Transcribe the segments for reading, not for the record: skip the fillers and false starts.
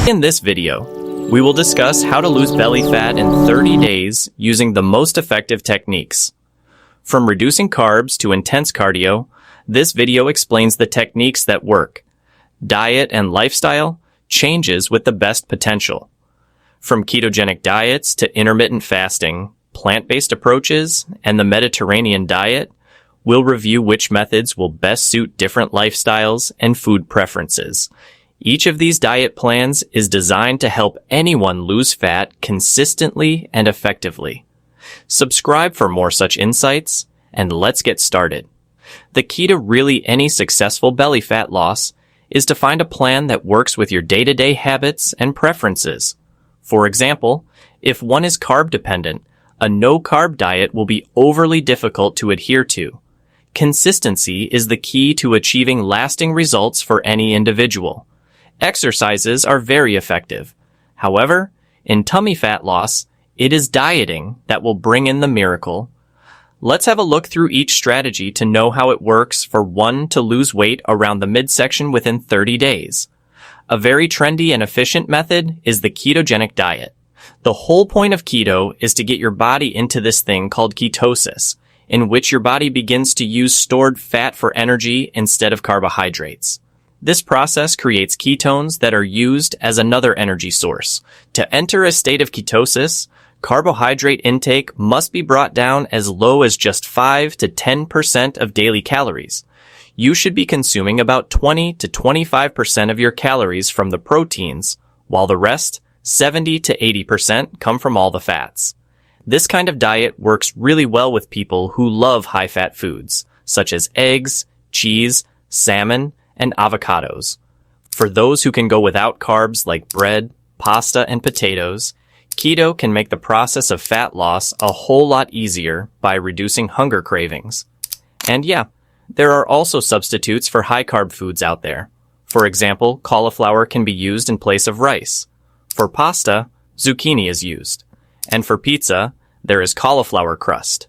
In this video, we will discuss how to lose belly fat in 30 days using the most effective techniques. From reducing carbs to intense cardio, this video explains the techniques that work. Diet and lifestyle changes with the best potential. From ketogenic diets to intermittent fasting, plant-based approaches, and the Mediterranean diet, we'll review which methods will best suit different lifestyles and food preferences. Each of these diet plans is designed to help anyone lose fat consistently and effectively. Subscribe for more such insights, and let's get started. The key to really any successful belly fat loss is to find a plan that works with your day-to-day habits and preferences. For example, if one is carb dependent, a no-carb diet will be overly difficult to adhere to. Consistency is the key to achieving lasting results for any individual. Exercises are very effective. However, in tummy fat loss, it is dieting that will bring in the miracle. Let's have a look through each strategy to know how it works for one to lose weight around the midsection within 30 days. A very trendy and efficient method is the ketogenic diet. The whole point of keto is to get your body into this thing called ketosis, in which your body begins to use stored fat for energy instead of carbohydrates. This process creates ketones that are used as another energy source. To enter a state of ketosis, carbohydrate intake must be brought down as low as just 5 to 10% of daily calories. You should be consuming about 20 to 25% of your calories from the proteins, while the rest, 70 to 80%, come from all the fats. This kind of diet works really well with people who love high-fat foods, such as eggs, cheese, salmon, and avocados. For those who can go without carbs like bread, pasta, and potatoes, keto can make the process of fat loss a whole lot easier by reducing hunger cravings. And yeah, there are also substitutes for high-carb foods out there. For example, cauliflower can be used in place of rice. For pasta, zucchini is used. And for pizza, there is cauliflower crust.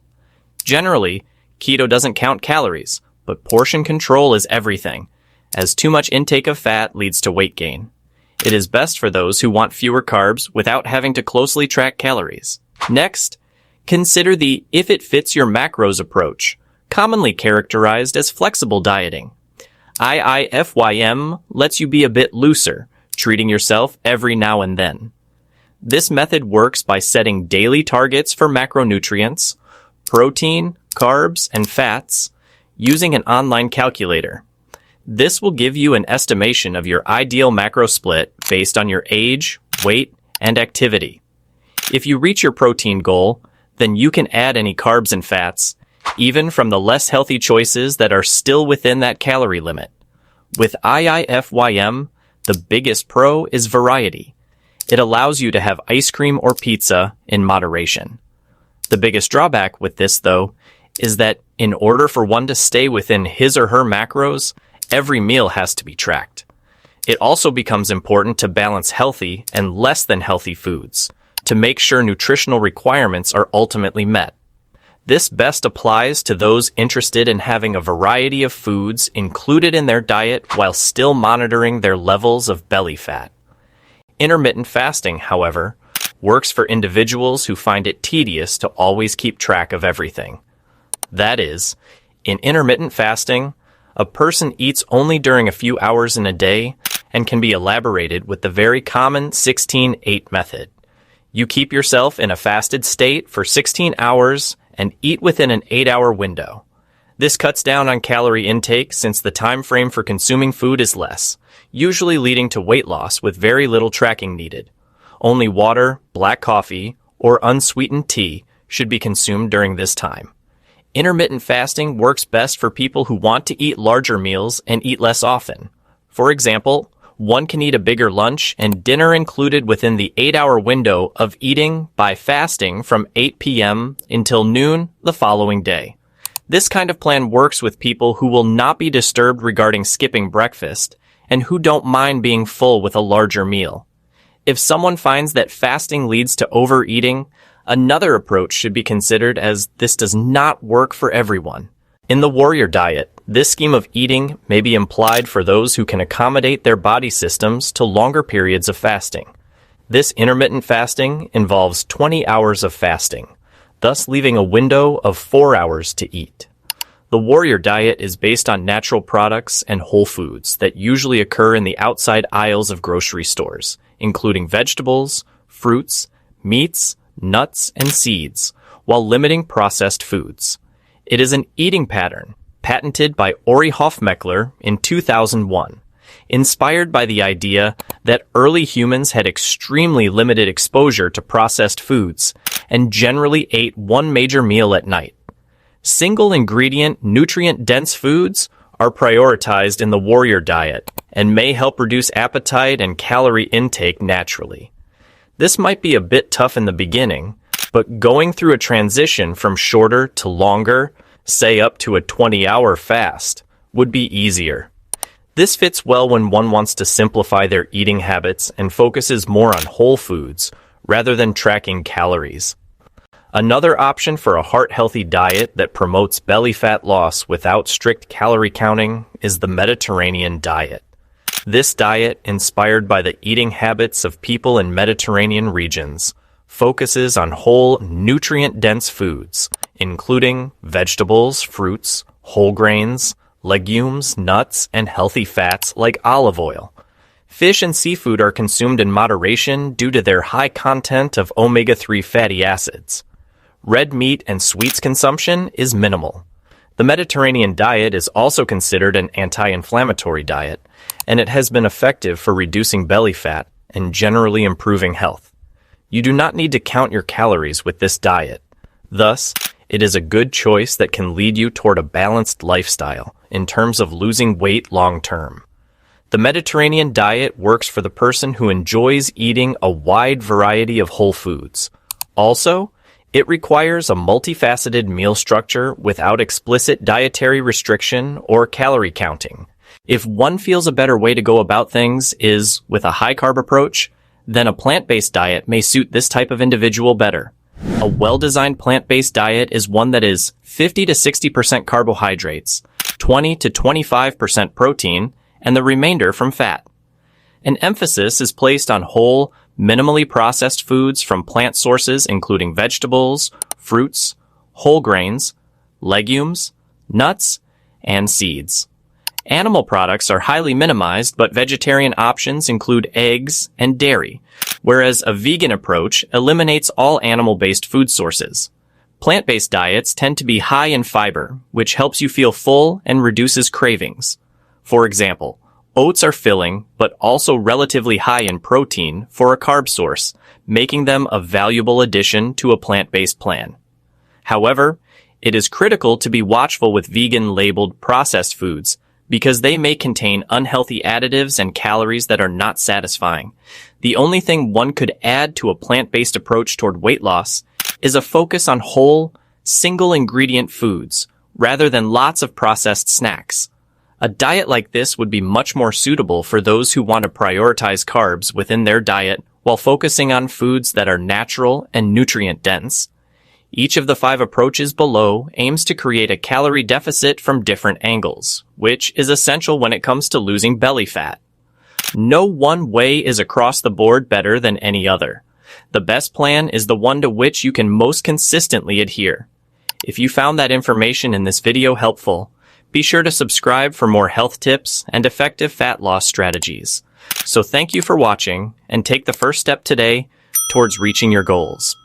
Generally, keto doesn't count calories, but portion control is everything, as too much intake of fat leads to weight gain. It is best for those who want fewer carbs without having to closely track calories. Next, consider the if it fits your macros approach, commonly characterized as flexible dieting. IIFYM lets you be a bit looser, treating yourself every now and then. This method works by setting daily targets for macronutrients, protein, carbs, and fats using an online calculator. This will give you an estimation of your ideal macro split based on your age, weight, and activity. If you reach your protein goal, then you can add any carbs and fats, even from the less healthy choices that are still within that calorie limit. With IIFYM, the biggest pro is variety. It allows you to have ice cream or pizza in moderation. The biggest drawback with this, though, is that in order for one to stay within his or her macros, every meal has to be tracked. It also becomes important to balance healthy and less than healthy foods to make sure nutritional requirements are ultimately met. This best applies to those interested in having a variety of foods included in their diet while still monitoring their levels of belly fat. Intermittent fasting, however, works for individuals who find it tedious to always keep track of everything. That is, in intermittent fasting, a person eats only during a few hours in a day and can be elaborated with the very common 16-8 method. You keep yourself in a fasted state for 16 hours and eat within an 8-hour window. This cuts down on calorie intake since the time frame for consuming food is less, usually leading to weight loss with very little tracking needed. Only water, black coffee, or unsweetened tea should be consumed during this time. Intermittent fasting works best for people who want to eat larger meals and eat less often. For example, one can eat a bigger lunch and dinner included within the 8-hour window of eating by fasting from 8 p.m. until noon the following day. This kind of plan works with people who will not be disturbed regarding skipping breakfast and who don't mind being full with a larger meal. If someone finds that fasting leads to overeating, another approach should be considered, as this does not work for everyone. In the warrior diet, This scheme of eating may be implied for those who can accommodate their body systems to longer periods of fasting. This intermittent fasting involves 20 hours of fasting, thus leaving a window of 4 hours to eat. The warrior diet is based on natural products and whole foods that usually occur in the outside aisles of grocery stores, including vegetables, fruits, meats, nuts, and seeds, while limiting processed foods. It is an eating pattern patented by Ori Hofmeckler in 2001, inspired by the idea that early humans had extremely limited exposure to processed foods and generally ate one major meal at night. Single-ingredient, nutrient-dense foods are prioritized in the warrior diet and may help reduce appetite and calorie intake naturally. This might be a bit tough in the beginning, but going through a transition from shorter to longer, say up to a 20-hour fast, would be easier. This fits well when one wants to simplify their eating habits and focuses more on whole foods rather than tracking calories. Another option for a heart-healthy diet that promotes belly fat loss without strict calorie counting is the Mediterranean diet. This diet, inspired by the eating habits of people in Mediterranean regions, focuses on whole, nutrient-dense foods, including vegetables, fruits, whole grains, legumes, nuts, and healthy fats like olive oil. Fish and seafood are consumed in moderation due to their high content of omega-3 fatty acids. Red meat and sweets consumption is minimal. The Mediterranean diet is also considered an anti-inflammatory diet, and it has been effective for reducing belly fat and generally improving health. You do not need to count your calories with this diet. Thus, it is a good choice that can lead you toward a balanced lifestyle in terms of losing weight long-term. The Mediterranean diet works for the person who enjoys eating a wide variety of whole foods. Also, it requires a multifaceted meal structure without explicit dietary restriction or calorie counting. If one feels a better way to go about things is with a high-carb approach, then a plant-based diet may suit this type of individual better. A well-designed plant-based diet is one that is 50 to 60% carbohydrates, 20 to 25% protein, and the remainder from fat. An emphasis is placed on whole, minimally processed foods from plant sources including vegetables, fruits, whole grains, legumes, nuts, and seeds. Animal products are highly minimized, but vegetarian options include eggs and dairy, whereas a vegan approach eliminates all animal-based food sources. Plant-based diets tend to be high in fiber, which helps you feel full and reduces cravings. For example, oats are filling, but also relatively high in protein for a carb source, making them a valuable addition to a plant-based plan. However, it is critical to be watchful with vegan-labeled processed foods, because they may contain unhealthy additives and calories that are not satisfying. The only thing one could add to a plant-based approach toward weight loss is a focus on whole, single-ingredient foods, rather than lots of processed snacks. A diet like this would be much more suitable for those who want to prioritize carbs within their diet while focusing on foods that are natural and nutrient-dense. Each of the 5 approaches below aims to create a calorie deficit from different angles, which is essential when it comes to losing belly fat. No one way is across the board better than any other. The best plan is the one to which you can most consistently adhere. If you found that information in this video helpful, be sure to subscribe for more health tips and effective fat loss strategies. So thank you for watching, and take the first step today towards reaching your goals.